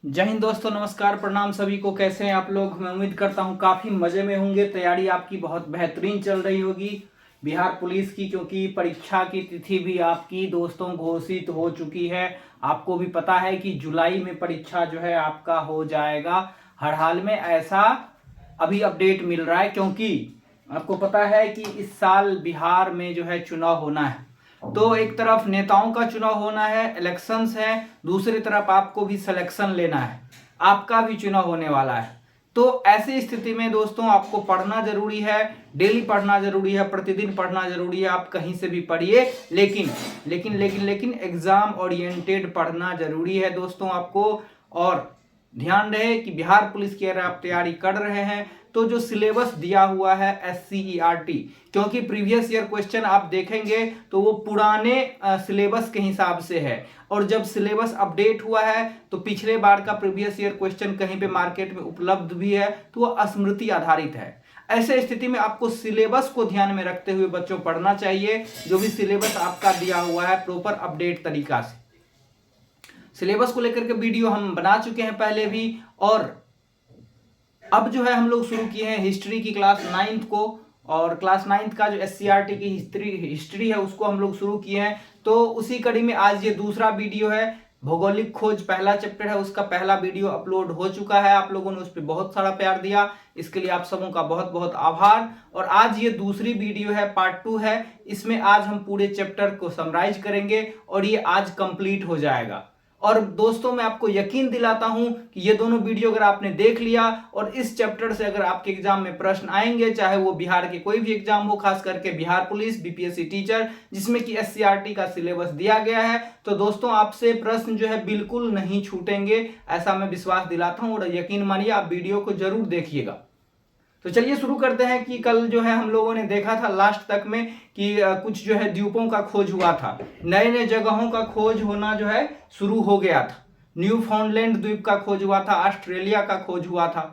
जय हिंद दोस्तों, नमस्कार, प्रणाम सभी को। कैसे हैं आप लोग? मैं उम्मीद करता हूं काफ़ी मज़े में होंगे। तैयारी आपकी बहुत बेहतरीन चल रही होगी बिहार पुलिस की, क्योंकि परीक्षा की तिथि भी आपकी दोस्तों घोषित हो चुकी है। आपको भी पता है कि जुलाई में परीक्षा जो है आपका हो जाएगा। हर हाल में ऐसा अभी अपडेट मिल रहा है, क्योंकि आपको पता है कि इस साल बिहार में जो है चुनाव होना है। तो एक तरफ नेताओं का चुनाव होना है, इलेक्शंस है, दूसरी तरफ आपको भी सिलेक्शन लेना है, आपका भी चुनाव होने वाला है। तो ऐसी स्थिति में दोस्तों आपको पढ़ना जरूरी है, डेली पढ़ना जरूरी है, प्रतिदिन पढ़ना जरूरी है। आप कहीं से भी पढ़िए, लेकिन लेकिन लेकिन लेकिन एग्जाम ओरिएंटेड पढ़ना जरूरी है दोस्तों आपको। और ध्यान रहे कि बिहार पुलिस की अगर आप तैयारी कर रहे हैं तो जो सिलेबस दिया हुआ है SCERT, क्योंकि प्रीवियस ईयर क्वेश्चन आप देखेंगे तो वो पुराने सिलेबस के हिसाब से है, और जब सिलेबस अपडेट हुआ है तो पिछले बार का प्रीवियस ईयर क्वेश्चन कहीं पे मार्केट में उपलब्ध भी है, तो वो स्मृति आधारित है। ऐसे स्थिति में आपको सिलेबस को ध्यान में रखते हुए बच्चों पढ़ना चाहिए। जो भी सिलेबस आपका दिया हुआ है प्रॉपर अपडेट तरीका से। सिलेबस को लेकर के वीडियो हम बना चुके हैं पहले भी, और अब जो है हम लोग शुरू किए हैं हिस्ट्री की क्लास 9th को, और क्लास 9th का जो SCERT की हिस्ट्री है उसको हम लोग शुरू किए हैं। तो उसी कड़ी में आज ये दूसरा वीडियो है। भौगोलिक खोज पहला चैप्टर है, उसका पहला वीडियो अपलोड हो चुका है। आप लोगों ने उस पर बहुत सारा प्यार दिया, इसके लिए आप सबों का बहुत बहुत आभार। और आज ये दूसरी वीडियो है, पार्ट 2 है। इसमें आज हम पूरे चैप्टर को समराइज करेंगे और ये आज कंप्लीट हो जाएगा। और दोस्तों मैं आपको यकीन दिलाता हूं कि ये दोनों वीडियो अगर आपने देख लिया और इस चैप्टर से अगर आपके एग्जाम में प्रश्न आएंगे, चाहे वो बिहार के कोई भी एग्जाम हो, खास करके बिहार पुलिस, BPSC टीचर, जिसमें कि SCERT का सिलेबस दिया गया है, तो दोस्तों आपसे प्रश्न जो है बिल्कुल नहीं छूटेंगे, ऐसा मैं विश्वास दिलाता हूं। और यकीन मानिए आप वीडियो को जरूर देखिएगा। तो चलिए शुरू करते हैं कि कल जो है हम लोगों ने देखा था लास्ट तक में कि कुछ जो है द्वीपों का खोज हुआ था, नए नए जगहों का खोज होना जो है शुरू हो गया था। न्यू फाउंडलैंड द्वीप का खोज हुआ था, ऑस्ट्रेलिया का खोज हुआ था।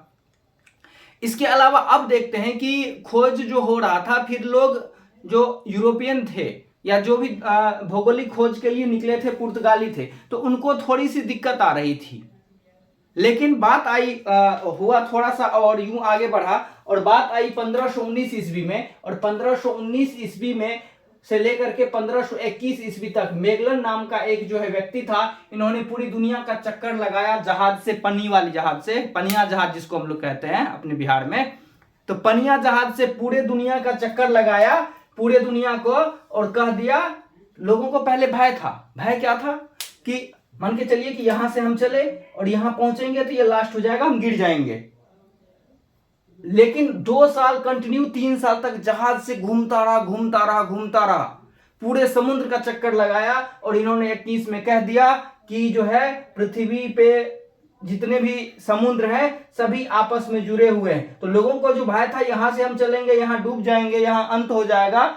इसके अलावा अब देखते हैं कि खोज जो हो रहा था, फिर लोग जो यूरोपियन थे या जो भी भौगोलिक खोज के लिए निकले थे, पुर्तगाली थे, तो उनको थोड़ी सी दिक्कत आ रही थी। लेकिन बात आई हुआ थोड़ा सा और यूं आगे बढ़ा, और बात आई 1519 ईस्वी में। और 1519 ईस्वी में से लेकर के 1521 ईस्वी तक मेगलन नाम का एक जो है व्यक्ति था। इन्होंने पूरी दुनिया का चक्कर लगाया जहाज से, पन्नी वाली जहाज से, पनिया जहाज जिसको हम लोग कहते हैं अपने बिहार में। तो पनिया जहाज से पूरे दुनिया का चक्कर लगाया, पूरे दुनिया को, और कह दिया, लोगों को पहले भय था। भय क्या था कि मान के चलिए कि यहां से हम चले और यहां पहुंचेंगे तो ये लास्ट हो जाएगा, हम गिर जाएंगे। लेकिन 2 साल कंटिन्यू, 3 साल तक जहाज से घूमता रहा, पूरे समुद्र का चक्कर लगाया। और इन्होंने 21 में कह दिया कि जो है पृथ्वी पे जितने भी समुद्र हैं सभी आपस में जुड़े हुए हैं। तो लोगों को जो भय था यहां से हम चलेंगे, यहां डूब जाएंगे, यहां अंत हो जाएगा,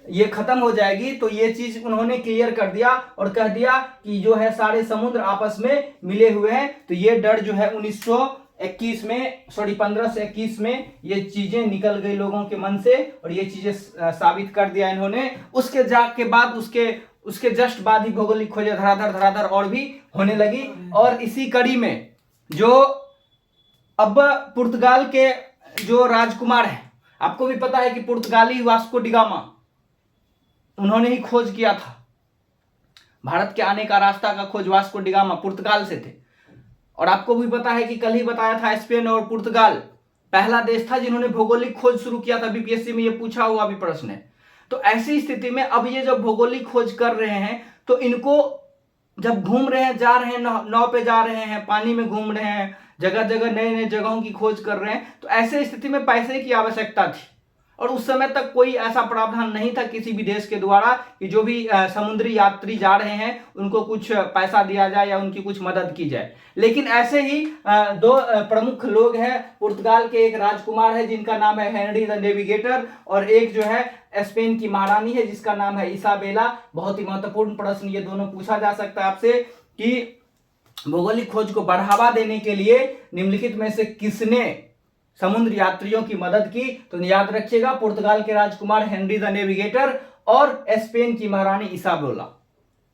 ये खत्म हो जाएगी, तो ये चीज उन्होंने क्लियर कर दिया और कह दिया कि जो है सारे समुद्र आपस में मिले हुए हैं। तो ये डर जो है 1921 में, सॉरी 1521 में ये चीजें निकल गई लोगों के मन से, और ये चीजें साबित कर दिया इन्होंने। उसके के बाद उसके जस्ट बाद ही भौगोलिक खोजें धराधर और भी होने लगी। और इसी कड़ी में जो अब पुर्तगाल के जो राजकुमार है, आपको भी पता है कि पुर्तगाली वास्को डिगामा, उन्होंने ही खोज किया था। भारत के आने का रास्ता का खोज वास्को डिगामा पुर्तगाल से थे। और आपको भी पता है कि कल ही बताया था, स्पेन और पुर्तगाल पहला देश था जिन्होंने भौगोलिक खोज शुरू किया था। BPSC में ये पूछा हुआ भी प्रश्न है। तो ऐसी स्थिति में अब ये जब भौगोलिक खोज कर रहे हैं, तो इनको जब घूम रहे हैं, जा रहे हैं, नाव पे जा रहे हैं, पानी में घूम रहे हैं, जगह जगह नए नए जगहों की खोज कर रहे हैं, तो ऐसे स्थिति में पैसे की आवश्यकता थी। और उस समय तक कोई ऐसा प्रावधान नहीं था किसी भी देश के द्वारा कि जो भी समुद्री यात्री जा रहे हैं उनको कुछ पैसा दिया जाए या उनकी कुछ मदद की जाए। लेकिन ऐसे ही दो प्रमुख लोग हैं। पुर्तगाल के एक राजकुमार है जिनका नाम है हेनरी द नेविगेटर, और एक जो है स्पेन की महारानी है जिसका नाम है इसाबेला। बहुत ही महत्वपूर्ण प्रश्न ये दोनों पूछा जा सकता है आपसे कि भौगोलिक खोज को बढ़ावा देने के लिए निम्नलिखित में से किसने समुद्र यात्रियों की मदद की? तो याद रखिएगा, पुर्तगाल के राजकुमार हेनरी द नेविगेटर और स्पेन की महारानी इसाबेला।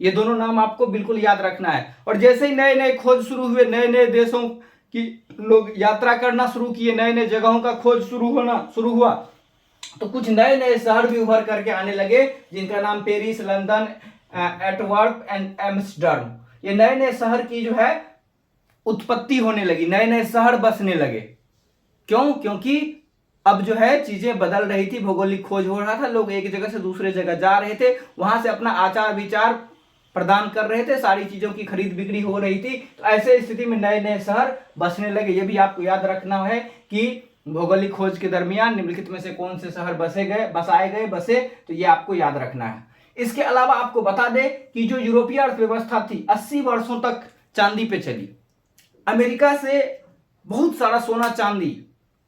ये दोनों नाम आपको बिल्कुल याद रखना है। और जैसे ही नए नए खोज शुरू हुए, नए नए देशों की लोग यात्रा करना शुरू किए, नए नए जगहों का खोज शुरू हुआ, तो कुछ नए नए शहर भी उभर करके आने लगे, जिनका नाम Paris, London, Antwerp and Amsterdam. ये नए नए शहर की जो है उत्पत्ति होने लगी, नए नए शहर बसने लगे। क्यों? क्योंकि अब जो है चीजें बदल रही थी, भौगोलिक खोज हो रहा था, लोग एक जगह से दूसरे जगह जा रहे थे, वहां से अपना आचार विचार प्रदान कर रहे थे, सारी चीजों की खरीद बिक्री हो रही थी। तो ऐसे स्थिति में नए नए शहर बसने लगे। ये भी आपको याद रखना है कि भौगोलिक खोज के दरमियान निम्नलिखित में से कौन से शहर बसे, तो ये आपको याद रखना है। इसके अलावा आपको बता दें कि जो यूरोपीय अर्थव्यवस्था थी 80 वर्षों तक चांदी पे चली। अमेरिका से बहुत सारा सोना चांदी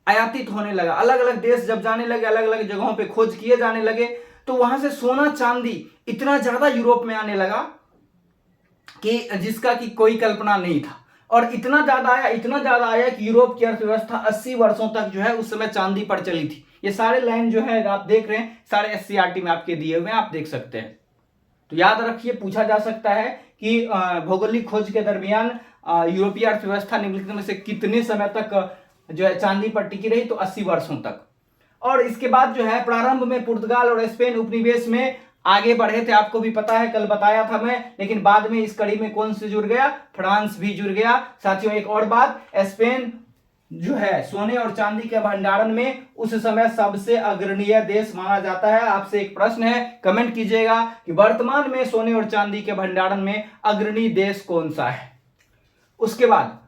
आयातित होने लगा। अलग अलग देश जब जाने लगे, अलग अलग जगहों पे खोज किए जाने लगे, तो वहां से सोना चांदी इतना ज्यादा यूरोप में आने लगा कि जिसका कि कोई कल्पना नहीं था। और इतना ज्यादा आया कि यूरोप की अर्थव्यवस्था 80 वर्षों तक जो है उस समय चांदी पर चली थी। ये सारे लाइन जो है आप देख रहे हैं, सारे एससीईआरटी में आपके दिए हुए हैं, आप देख सकते हैं। तो याद रखिए, पूछा जा सकता है कि भौगोलिक खोज के दरमियान यूरोपीय अर्थव्यवस्था निम्नलिखित में से कितने समय तक जो है चांदी पर टिकी रही, तो 80 वर्षों तक। और इसके बाद जो है प्रारंभ में पुर्तगाल और स्पेन उपनिवेश में आगे बढ़े थे, आपको भी पता है, कल बताया था मैं। लेकिन बाद में इस कड़ी में कौन से जुड़ गया? फ्रांस भी जुड़ गया। साथियों एक और बात, स्पेन जो है सोने और चांदी के भंडारण में उस समय सबसे अग्रणीय देश माना जाता है। आपसे एक प्रश्न है, कमेंट कीजिएगा कि वर्तमान में सोने और चांदी के भंडारण में अग्रणी देश कौन सा है। उसके बाद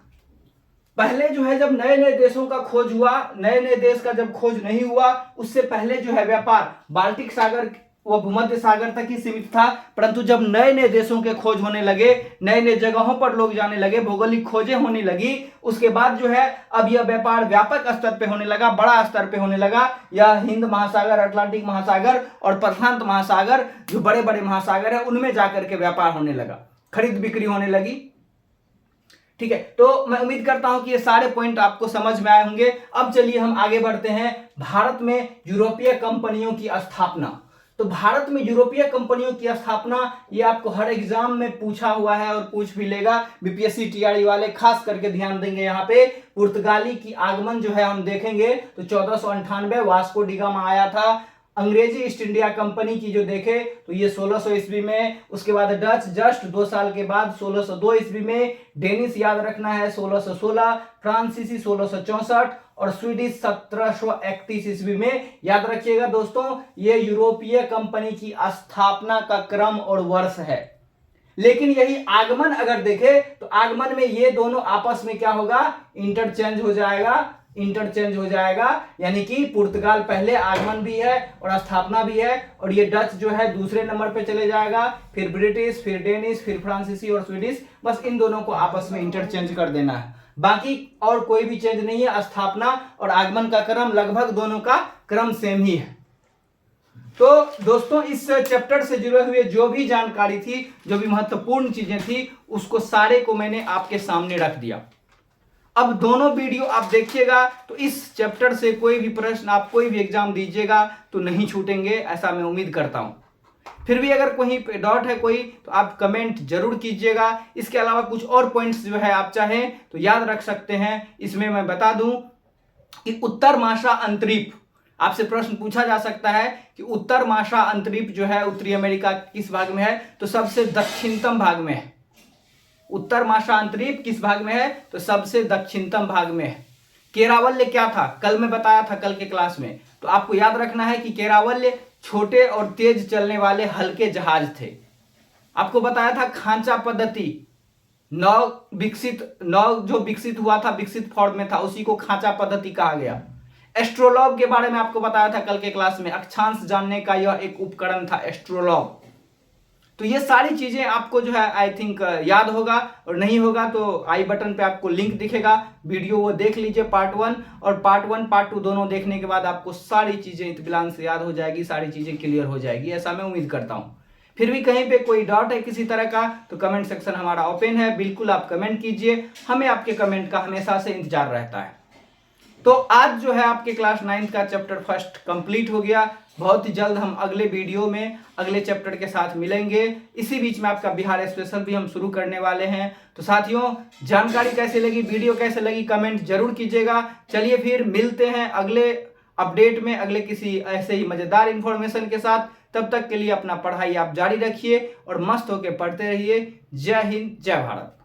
पहले जो है जब नए नए देशों का खोज हुआ, नए नए देश का जब खोज नहीं हुआ, उससे पहले जो है व्यापार बाल्टिक सागर व भूमध्य सागर तक ही सीमित था। परंतु जब नए नए देशों के खोज होने लगे, नए नए जगहों पर लोग जाने लगे, भौगोलिक खोजें होने लगी, उसके बाद जो है अब यह व्यापार व्यापक स्तर पे होने लगा, बड़ा स्तर पे होने लगा। यह हिंद महासागर, अटलांटिक महासागर और प्रशांत महासागर, जो बड़े बड़े महासागर है, उनमें जाकर के व्यापार होने लगा, खरीद बिक्री होने लगी। ठीक है, तो मैं उम्मीद करता हूं कि ये सारे पॉइंट आपको समझ में आए होंगे। अब चलिए हम आगे बढ़ते हैं। भारत में यूरोपीय कंपनियों की स्थापना। तो भारत में यूरोपीय कंपनियों की स्थापना, ये आपको हर एग्जाम में पूछा हुआ है और पूछ भी लेगा। बीपीएससी टीआरई वाले खास करके ध्यान देंगे। यहाँ पे पुर्तगाली की आगमन जो है हम देखेंगे तो 1498 वास्को डी गामा आया था। अंग्रेजी ईस्ट इंडिया कंपनी की जो देखे तो ये 1600 ईस्वी में। उसके बाद डच जस्ट 2 साल के बाद 1602 ईस्वी में। डेनिश याद रखना है 1616, फ्रांसीसी 1664 और स्वीडिश 1731 ईस्वी में। याद रखिएगा दोस्तों, ये यूरोपीय कंपनी की स्थापना का क्रम और वर्ष है। लेकिन यही आगमन अगर देखे तो आगमन में ये दोनों आपस में क्या होगा? इंटरचेंज हो जाएगा। यानी कि पुर्तगाल पहले आगमन भी है और स्थापना भी है, और ये डच जो है दूसरे नंबर पे चले जाएगा, फिर ब्रिटिश, फिर डेनिश, फिर फ्रांसीसी और स्वीडिश। बस इन दोनों को आपस में इंटरचेंज कर देना है, बाकी और कोई भी चेंज नहीं है। स्थापना और आगमन का क्रम लगभग दोनों का क्रम सेम ही है। तो दोस्तों इस चैप्टर से जुड़े हुए जो भी जानकारी थी, जो भी महत्वपूर्ण चीजें थी, उसको सारे को मैंने आपके सामने रख दिया। अब दोनों वीडियो आप देखिएगा, तो इस चैप्टर से कोई भी प्रश्न आप कोई भी एग्जाम दीजिएगा तो नहीं छूटेंगे, ऐसा मैं उम्मीद करता हूं। फिर भी अगर कोई डाउट है कोई, तो आप कमेंट जरूर कीजिएगा। इसके अलावा कुछ और पॉइंट्स जो है आप चाहें तो याद रख सकते हैं। इसमें मैं बता दूं कि उत्तर माशा अंतरीप, आपसे प्रश्न पूछा जा सकता है कि उत्तर माशा अंतरीप जो है उत्तरी अमेरिका किस भाग में है? तो सबसे दक्षिणतम भाग में है। उत्तर माशा अंतरीप किस भाग में है? तो सबसे दक्षिणतम भाग में है। केरावल्य क्या था? कल मैं बताया था, कल के क्लास में। तो आपको याद रखना है कि केरावल्य छोटे और तेज चलने वाले हल्के जहाज थे। आपको बताया था खांचा पद्धति, नाव जो विकसित हुआ था, विकसित फॉर्म में था, उसी को खांचा पद्धति कहा गया। एस्ट्रोलॉब के बारे में आपको बताया था कल के क्लास में, अक्षांश जानने का यह एक उपकरण था एस्ट्रोलॉब। तो ये सारी चीजें आपको जो है आई थिंक याद होगा, और नहीं होगा तो आई बटन पे आपको लिंक दिखेगा, वीडियो वो देख लीजिए पार्ट 1 और पार्ट 1 पार्ट 2 दोनों देखने के बाद आपको सारी चीजें इत्मीनान से याद हो जाएगी, सारी चीजें क्लियर हो जाएगी, ऐसा मैं उम्मीद करता हूं। फिर भी कहीं पे कोई डाउट है किसी तरह का तो कमेंट सेक्शन हमारा ओपन है, बिल्कुल आप कमेंट कीजिए, हमें आपके कमेंट का हमेशा से इंतजार रहता है। तो आज जो है आपके क्लास 9th का चैप्टर फर्स्ट कंप्लीट हो गया। बहुत ही जल्द हम अगले वीडियो में अगले चैप्टर के साथ मिलेंगे। इसी बीच में आपका बिहार स्पेशल भी हम शुरू करने वाले हैं। तो साथियों, जानकारी कैसे लगी, वीडियो कैसे लगी, कमेंट जरूर कीजिएगा। चलिए फिर मिलते हैं अगले अपडेट में, अगले किसी ऐसे ही मजेदार इंफॉर्मेशन के साथ। तब तक के लिए अपना पढ़ाई आप जारी रखिए और मस्त होकर पढ़ते रहिए। जय हिंद, जय भारत।